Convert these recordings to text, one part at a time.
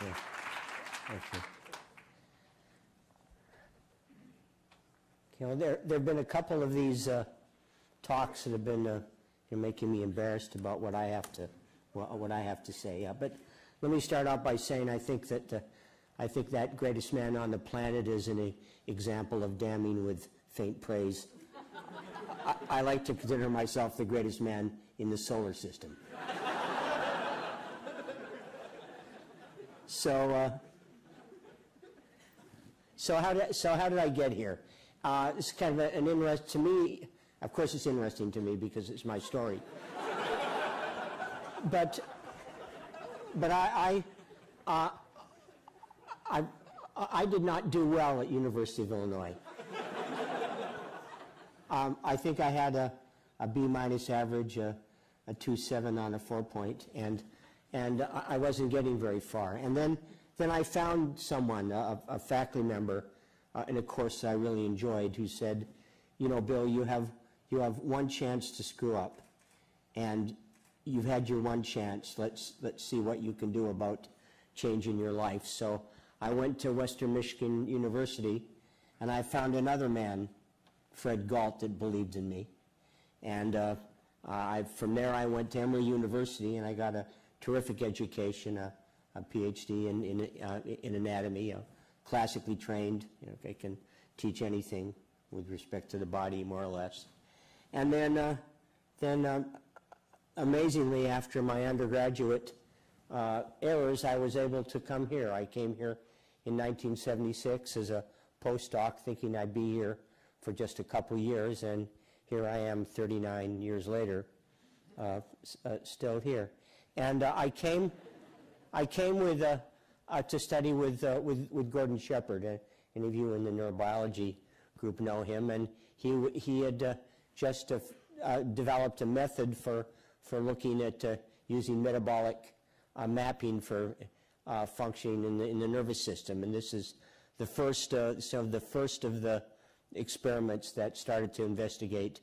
Yeah. Thank you. Okay, well, there have been a couple of these talks that have been making me embarrassed about what I have to say. But let me start out by saying I think that greatest man on the planet is an example of damning with faint praise. I like to consider myself the greatest man in the solar system. So how did I get here? It's kind of an interest to me. Of course, it's interesting to me because it's my story. But I did not do well at University of Illinois. I think I had a B- average, a 2.7 on a 4-point, and I wasn't getting very far. And then I found someone, a faculty member, in a course I really enjoyed, who said, you know, Bill, you have one chance to screw up, and you've had your one chance. Let's see what you can do about changing your life. So I went to Western Michigan University, and I found another man, Fred Galt, that believed in me. And from there I went to Emory University, and I got a terrific education, a PhD in anatomy, classically trained. You know, I can teach anything with respect to the body, more or less. And then amazingly, after my undergraduate errors, I was able to come here. I came here in 1976 as a postdoc, thinking I'd be here for just a couple years, and here I am 39 years later, still here. And I came with to study with Gordon Shepherd. Any of you in the neurobiology group know him, and he had just developed a method for looking at using metabolic mapping for functioning in the nervous system. And this is the first of the experiments that started to investigate,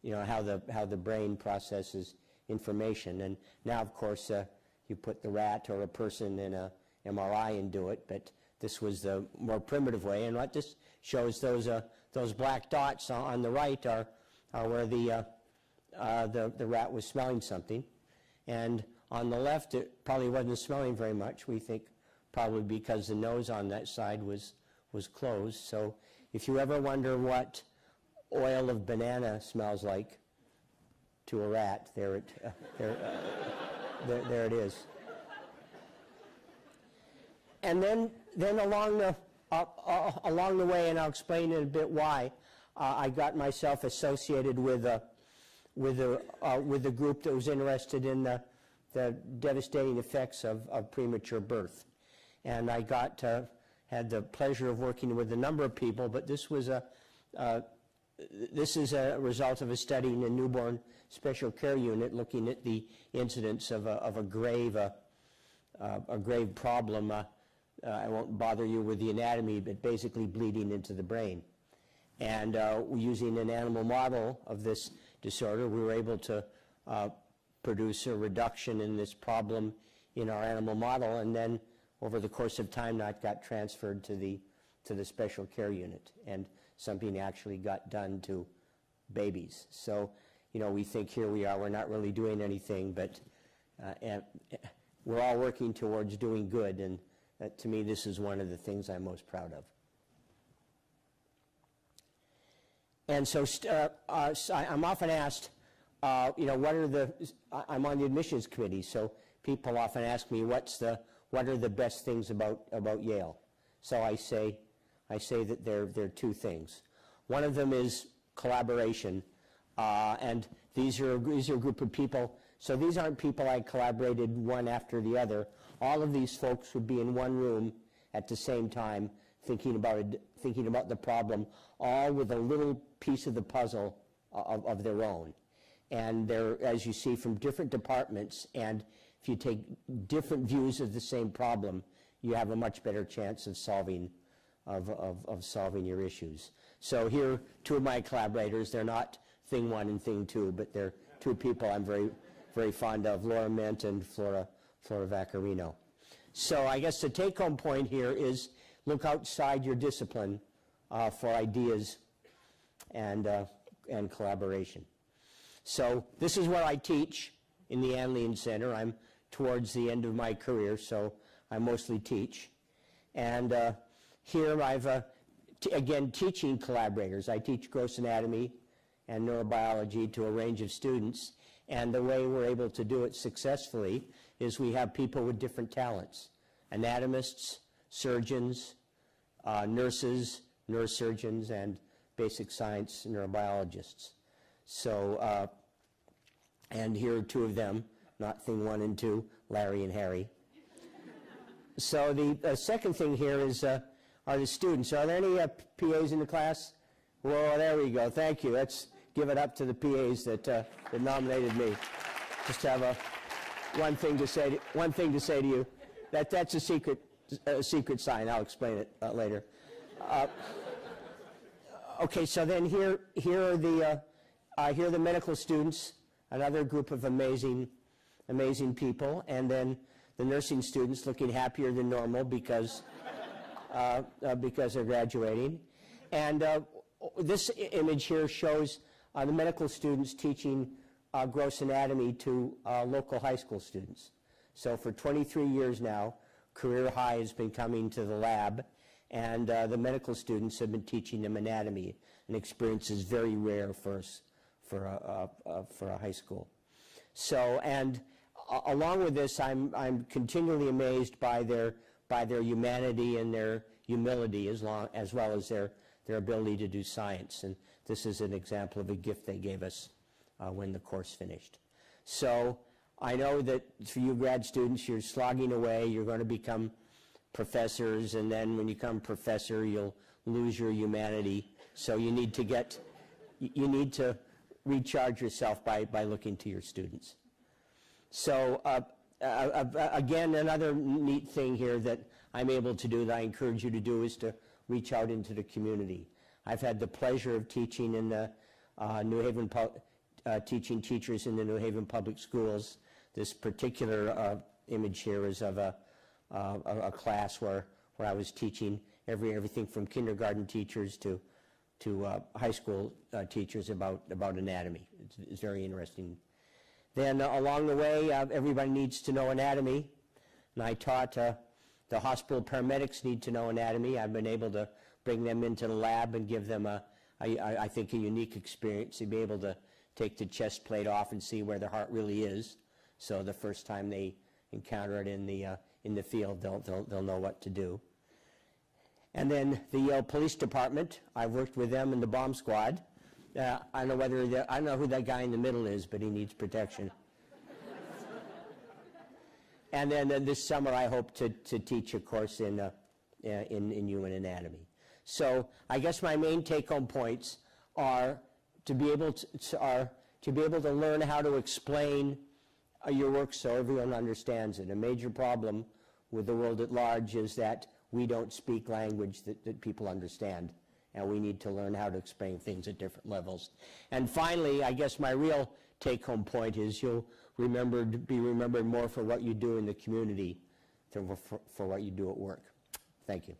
you know, how the brain processes information. And now, of course, you put the rat or a person in a MRI and do it, but this was the more primitive way. And what this shows, those black dots on the right are where the rat was smelling something, and on the left it probably wasn't smelling very much. We think probably because the nose on that side was closed. So if you ever wonder what oil of banana smells like to a rat, there it is. And then along the way, and I'll explain in a bit why, I got myself associated with a group that was interested in the devastating effects of premature birth, and I had the pleasure of working with a number of people. But this is a result of a study in a newborn special care unit looking at the incidence of a grave problem. I won't bother you with the anatomy, but basically bleeding into the brain. And using an animal model of this disorder, we were able to produce a reduction in this problem in our animal model, and then over the course of time that got transferred to the special care unit, and something actually got done to babies. So, you know, we think here we are, we're not really doing anything, but we're all working towards doing good, and to me this is one of the things I'm most proud of. And so I'm often asked, you know, I'm on the admissions committee, so people often ask me what are the best things about Yale. So I say that there are two things. One of them is collaboration, and these are a group of people. So these aren't people I collaborated one after the other. All of these folks would be in one room at the same time, thinking about the problem, all with a little piece of the puzzle of their own. And they're, as you see, from different departments, and if you take different views of the same problem, you have a much better chance of solving your issues. So here, two of my collaborators, they're not thing one and thing two, but they're two people I'm very, very fond of, Laura Ment and Flora Vaccarino. So I guess the take-home point here is look outside your discipline for ideas and collaboration. So this is what I teach in the Anlyan Center. I'm towards the end of my career, so I mostly teach. And here I've, again, teaching collaborators. I teach gross anatomy and neurobiology to a range of students. And the way we're able to do it successfully is we have people with different talents. Anatomists, surgeons, nurses, neurosurgeons, and basic science neurobiologists. So, and here are two of them, not thing 1 and 2, Larry and Harry. So the second thing here is are the students. Are there any PAs in the class? Well, there we go. Thank you. Let's give it up to the PAs that nominated me. Just have one thing to say to you. That's a secret sign. I'll explain it later. Okay, so then here are the medical students, another group of amazing people, and then the nursing students looking happier than normal because they're graduating. And this image here shows the medical students teaching gross anatomy to local high school students. So for 23 years now, Career High has been coming to the lab, and the medical students have been teaching them anatomy, an experience is very rare for a high school. So, and along with this, I'm continually amazed by their humanity and their humility, as well as their ability to do science. And this is an example of a gift they gave us when the course finished. So I know that for you grad students, you're slogging away. You're going to become professors, and then when you become professor, you'll lose your humanity. So you need to recharge yourself by looking to your students. So again, another neat thing here that I'm able to do that I encourage you to do is to reach out into the community. I've had the pleasure of teaching in the New Haven, teaching teachers in the New Haven Public Schools. This particular image here is of a class where I was teaching everything from kindergarten teachers to high school teachers about anatomy. It's very interesting. Then along the way, everybody needs to know anatomy, and I taught the hospital paramedics need to know anatomy. I've been able to bring them into the lab and give them I think a unique experience to be able to take the chest plate off and see where the heart really is. So the first time they encounter it in the field, they'll know what to do. And then the Yale Police Department, I've worked with them in the bomb squad. I don't know who that guy in the middle is, but he needs protection. And then this summer, I hope to teach a course in human anatomy. So I guess my main take-home points are to be able to learn how to explain your work so everyone understands it. A major problem with the world at large is that we don't speak language that people understand, and we need to learn how to explain things at different levels. And finally, I guess my real take-home point is you'll be remembered more for what you do in the community than for what you do at work. Thank you.